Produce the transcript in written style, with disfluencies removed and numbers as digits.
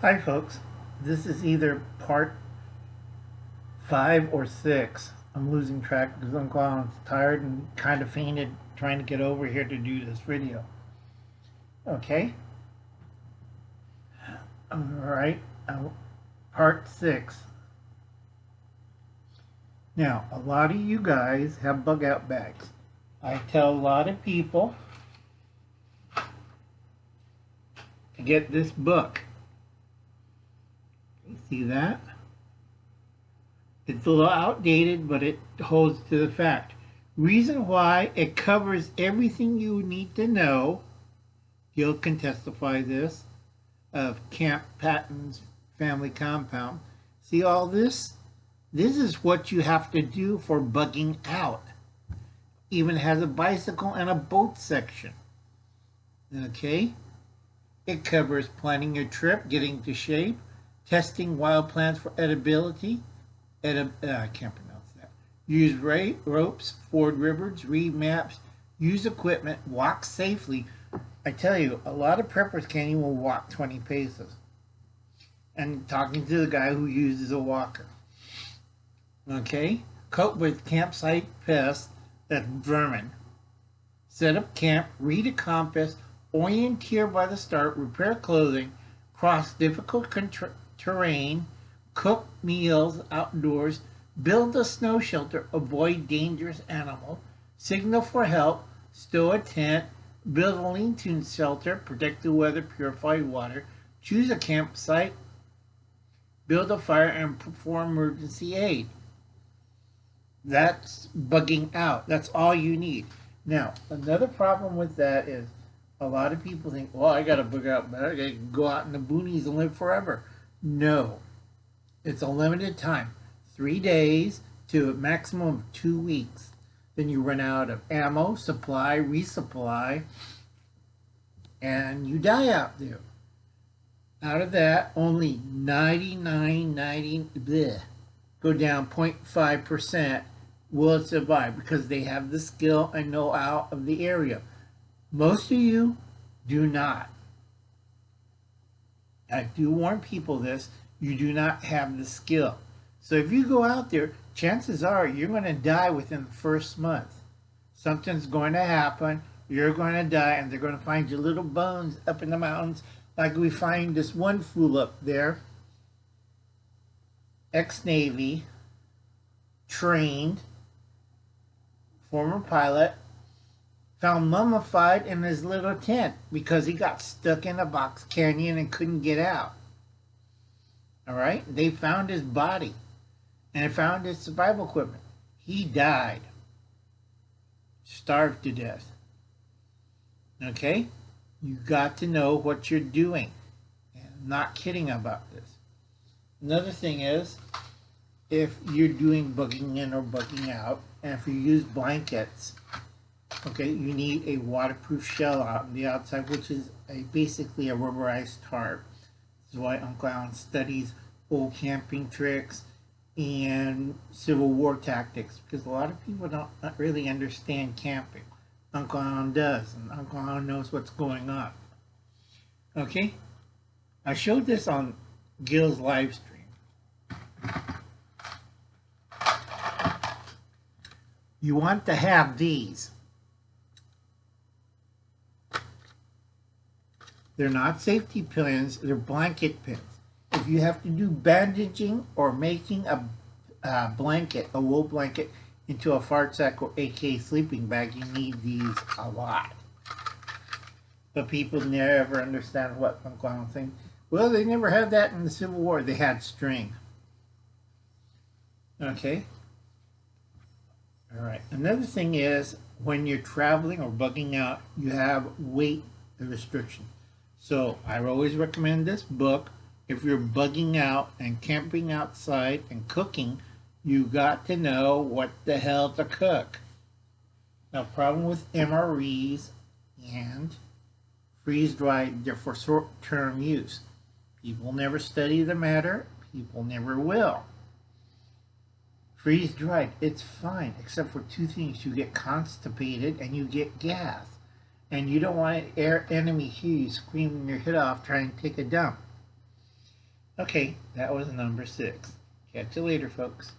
Hi folks, this is either part 5 or 6. I'm losing track because I'm tired and kind of fainted trying to get over here to do this video. Okay? Alright, part 6. Now, a lot of you guys have bug out bags. I tell a lot of people to get this book. You see that? It's a little outdated, but it holds to the fact. Reason why: it covers everything you need to know. Gil can testify this, of Camp Patton's family compound. See all this? This is what you have to do for bugging out. Even has a bicycle and a boat section. Okay? It covers planning your trip, getting to shape, testing wild plants for edibility. I can't pronounce that. Use ropes, ford rivers, read maps, use equipment, walk safely. I tell you, a lot of preppers can't even walk 20 paces. And talking to the guy who uses a walker. Okay? Cope with campsite pests, that's vermin. Set up camp, read a compass, orienteer by the start, repair clothing, cross difficult terrain, cook meals outdoors, build a snow shelter, avoid dangerous animals, signal for help, stow a tent, build a lean-to shelter, protect the weather, purify water, choose a campsite, build a fire, and perform emergency aid. That's bugging out. That's all you need. Now, another problem with that is a lot of people think, well, I got to bug out better. I got to go out in the boonies and live forever. No. It's a limited time. 3 days to a maximum of 2 weeks. Then you run out of ammo, supply, resupply, and you die out there. Out of that, only 99.90 go down 0.5% will survive because they have the skill and know-how of the area. Most of you do not. I do warn people this. You do not have the skill. So if you go out there, chances are you're going to die within the first month. Something's going to happen. You're going to die, and they're going to find your little bones up in the mountains, like we find this one fool up there, ex-Navy, trained, former pilot, found mummified in his little tent because he got stuck in a box canyon and couldn't get out. All right? They found his body and found his survival equipment. He died. Starved to death. Okay? You got to know what you're doing. And I'm not kidding about this. Another thing is, if you're doing bugging in or bugging out, and if you use blankets, okay, you need a waterproof shell out on the outside, which is basically a rubberized tarp. This is why Uncle Alan studies old camping tricks and Civil War tactics, because a lot of people don't really understand camping. Uncle Alan does, and Uncle Alan knows what's going on. Okay? I showed this on Gil's live stream. You want to have these. They're not safety pins, they're blanket pins. If you have to do bandaging or making a blanket, a wool blanket, into a fart sack or aka sleeping bag, you need these a lot. But people never understand what Uncle Alan thinks. Well, they never had that in the Civil War. They had string. Okay? All right. Another thing is, when you're traveling or bugging out, you have weight restriction. So I always recommend this book. If you're bugging out and camping outside and cooking, you got to know what the hell to cook. Now, problem with MREs and freeze-dried, they're for short-term use. People never study the matter. People never will. Freeze-dried, it's fine, except for 2 things. You get constipated and you get gas. And you don't want an enemy here screaming your head off trying to take a dump. Okay, that was number 6. Catch you later, folks.